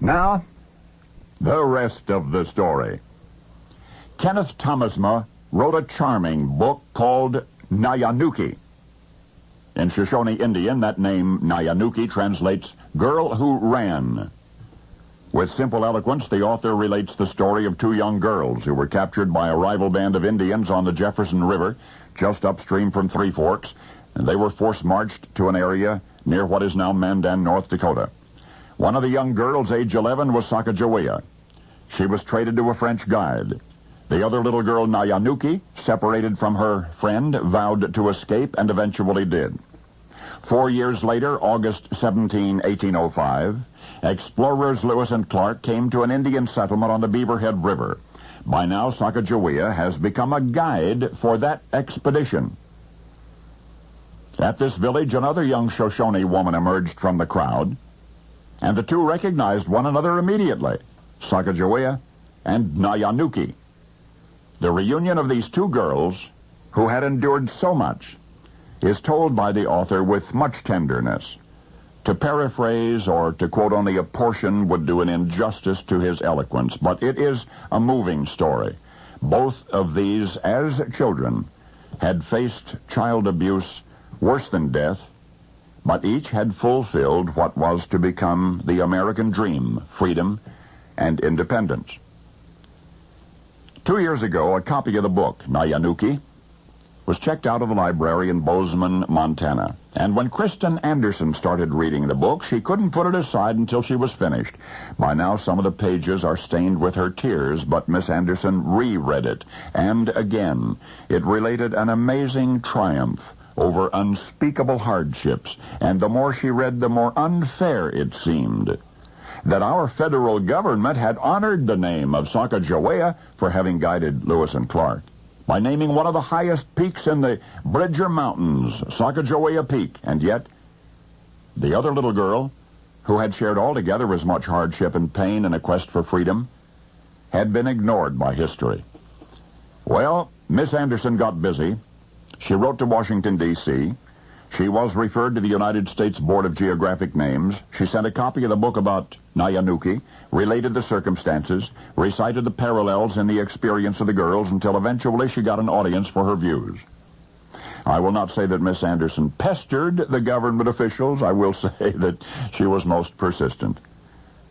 Now, the rest of the story. Kenneth Thomasma wrote a charming book called Naya Nuki. In Shoshone Indian, that name, Naya Nuki, translates girl who ran. With simple eloquence, the author relates the story of two young girls who were captured by a rival band of Indians on the Jefferson River, just upstream from Three Forks, and they were force-marched to an area near what is now Mandan, North Dakota. One of the young girls, age 11, was Sacagawea. She was traded to a French guide. The other little girl, Naya Nuki, separated from her friend, vowed to escape and eventually did. 4 years later, August 17, 1805, explorers Lewis and Clark came to an Indian settlement on the Beaverhead River. By now, Sacagawea has become a guide for that expedition. At this village, another young Shoshone woman emerged from the crowd, and the two recognized one another immediately, Sacagawea and Naya Nuki. The reunion of these two girls, who had endured so much, is told by the author with much tenderness. To paraphrase or to quote only a portion would do an injustice to his eloquence, but it is a moving story. Both of these, as children, had faced child abuse worse than death, but each had fulfilled what was to become the American dream, freedom and independence. 2 years ago, a copy of the book, Naya Nuki, was checked out of the library in Bozeman, Montana. And when Kristen Anderson started reading the book, she couldn't put it aside until she was finished. By now, some of the pages are stained with her tears, but Miss Anderson reread it. And again, it related an amazing triumph over unspeakable hardships. And the more she read, the more unfair it seemed that our federal government had honored the name of Sacagawea for having guided Lewis and Clark by naming one of the highest peaks in the Bridger Mountains, Sacagawea Peak. And yet, the other little girl, who had shared altogether as much hardship and pain in a quest for freedom, had been ignored by history. Well, Miss Anderson got busy. She wrote to Washington, D.C., She was referred to the United States Board of Geographic Names. She sent a copy of the book about Naya Nuki, related the circumstances, recited the parallels in the experience of the girls until eventually she got an audience for her views. I will not say that Miss Anderson pestered the government officials. I will say that she was most persistent.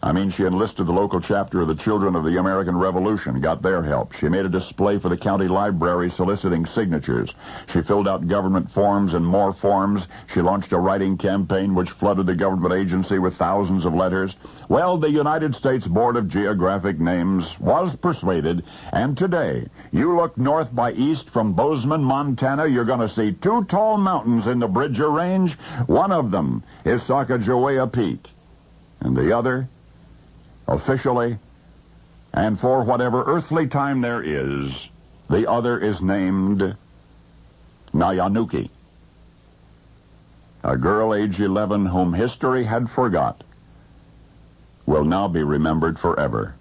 I mean, she enlisted the local chapter of the Children of the American Revolution, got their help. She made a display for the county library soliciting signatures. She filled out government forms and more forms. She launched a writing campaign which flooded the government agency with thousands of letters. Well, the United States Board of Geographic Names was persuaded, and today, you look north by east from Bozeman, Montana, you're going to see two tall mountains in the Bridger Range. One of them is Sacagawea Peak, and the other, officially, and for whatever earthly time there is, the other is named Naya Nuki, a girl age 11 whom history had forgot, will now be remembered forever.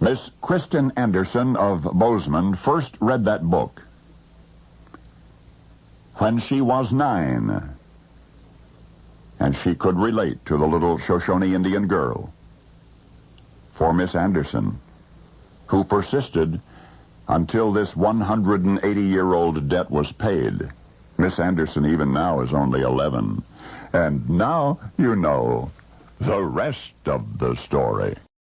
Miss Kristen Anderson of Bozeman first read that book when she was 9, and she could relate to the little Shoshone Indian girl. For Miss Anderson, who persisted until this 180-year-old debt was paid. Miss Anderson even now is only 11. And now you know the rest of the story.